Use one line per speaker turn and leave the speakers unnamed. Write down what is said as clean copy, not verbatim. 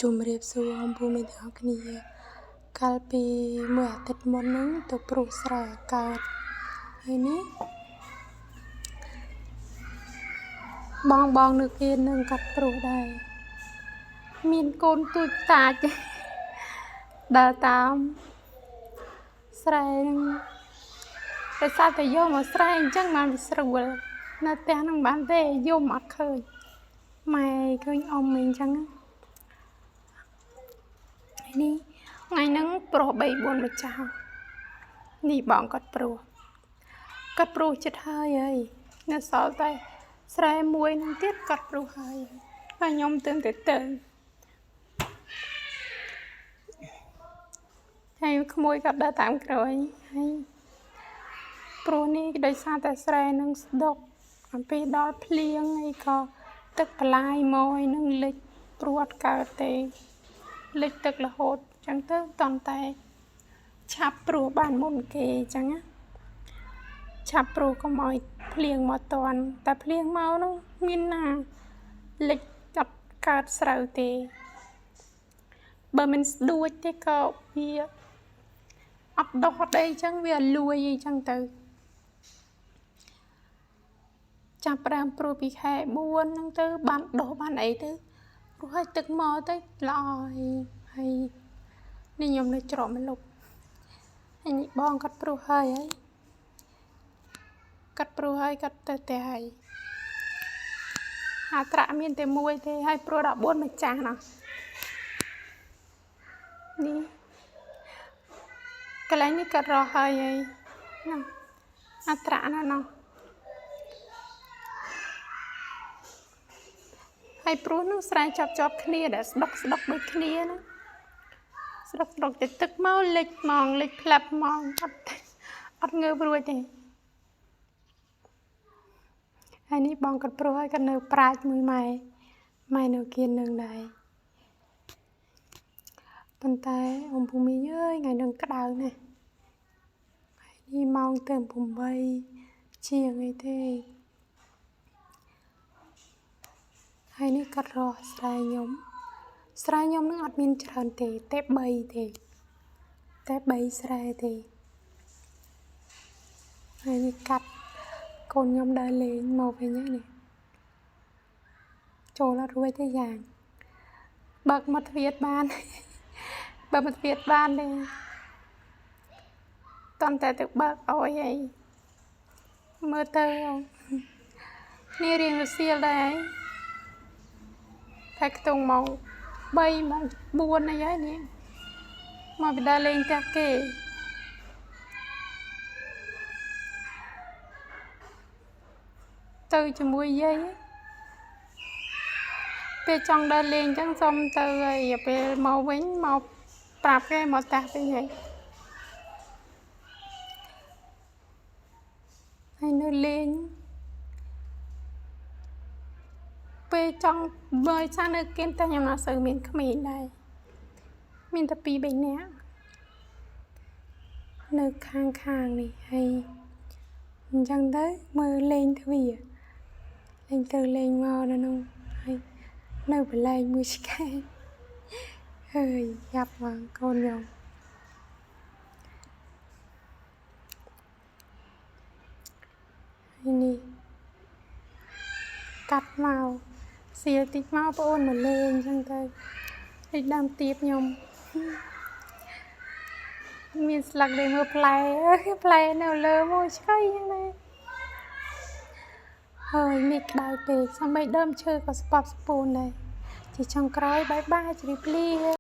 ជម្រាបសួរអំពូមីទាំងអស់គ្នាកាលពីមួយអាទិត្យមុនហ្នឹងទៅព្រោះស្រែកើតហើយនេះបងនៅគេនឹងកាត់ព្រោះដែរមានកូនទូចតាចដើរតាមស្រែហ្នឹងតែសាតែយកមកស្រែអញ្ចឹងបានវាស្រួលនៅផ្ទះហ្នឹងបានទេយំអត់ឃើញម៉ែឃើញអ៊ំអីអញ្ចឹងនេះថ្ងៃហ្នឹងប្រុស3 4ម្ចាស់នេះបងគាត់ព្រោះចិត្តហើយនៅសល់តែស្រែមួយនឹងទៀតគាត់ព្រោះហើយខ្ញុំទៅហើយក្មួយគាត់ដើរតាមក្រោយហើយព្រោះនេះដោយសារតែស្រែនឹងស្ដុកអំពីដល់ភ្លៀងអីក៏ទឹកបន្លាយមកហើយនឹងលិចព្រោះអត់កើតទេលិចទឹករហូតអញ្ចឹងទៅតន់តែឆាប់ព្រោះបានមុនគេអញ្ចឹងណាឆាប់ព្រោះកុំឲ្យភ្លៀងមកតន់តែភ្លៀងមកនោះមានណាលិចអត់កើតស្រូវទេបើមិនស្ដួចទេក៏វាអត់ដុះអត់អីអញ្ចឹងវាលួយអីចឹងទៅចាប់ផ្ដើមព្រោះពីខែ4ហ្នឹងទៅបានដុះបានអីទៅព្រោះឲ្យទឹកមកទៅល្អហើយនេះខ្ញុំនៅច្រកម្លប់ហើយនេះបងគាត់ព្រោះហើយគាត់ព្រោះហើយគាត់ទៅផ្ទះហើយអាត្រាក់មានតែមួយទេហើយព្រោះ14ម្ចាស់ណោះនេះកន្លែងនេះគាត់រស់ហើយណាអាត្រាក់ណោះហើយព្រោះនោះស្រែជាប់គ្នាដែលស្ដុកដូចគ្នាណាស្ដុកទៅទឹកមកលិចហ្មងលិចផ្លាប់ហ្មងអត់ងើបរួចទេហើយនេះបងគាត់ព្រោះហើយគាត់នៅប្រាជ្ញមួយម៉ែនៅគៀននឹងដែរប៉ុន្តែអំពូមីអើយថ្ងៃនឹងក្តៅណាស់ហើយនេះម៉ោងទៅ8ជាងអីទេហើយនេះគាត់រស់ស្រែខ្ញុំនឹងអត់មានច្រើនទេតែ3ទេតែ3ស្រែទេហើយនេះកាត់កូនខ្ញុំដើរលេងមកវិញហើយនេះចូលអត់រួចទេយ៉ាងបើកមកទ្វារបានទេតន់តែទៅបើកអោយអីមើលទៅនេះរៀងរសៀលដែរតែខ្ទង់ម៉ោង3ម៉ោង4អីហើយនេះមកពីដើរលេងផ្ទះគេទៅជាមួយយាយពេលចង់ដើរលេងអញ្ចឹងសុំទៅហើយពេលមកវិញមកប្រាប់គេមកតាស់វិញហើយនៅលេងពេលចង់មើលចាស់នៅគៀនតែខ្ញុំអត់សូវមានក្មេងដែរមានតែ2 3នាក់នៅខាងនេះហើយអញ្ចឹងទៅមើលលេងទ្វារលេងទៅលេងមកនៅនោះហើយនៅបលែងមួយឆ្កែហើយយ៉ាប់មកកូនខ្ញុំហើយនេះកាត់មកសៀលតិចមកបងអូនមកលេងអញ្ចឹងទៅលេងដើមទៀបខ្ញុំមានស្លឹកដែលមើលផ្លែនៅលើមួយឆ្កៃហ្នឹងដែរហើយនេះក្តៅពេកសំបីដើមឈើក៏ស្ពប់ស្ពូនដែរជាចុងក្រោយបាយជម្រាបលា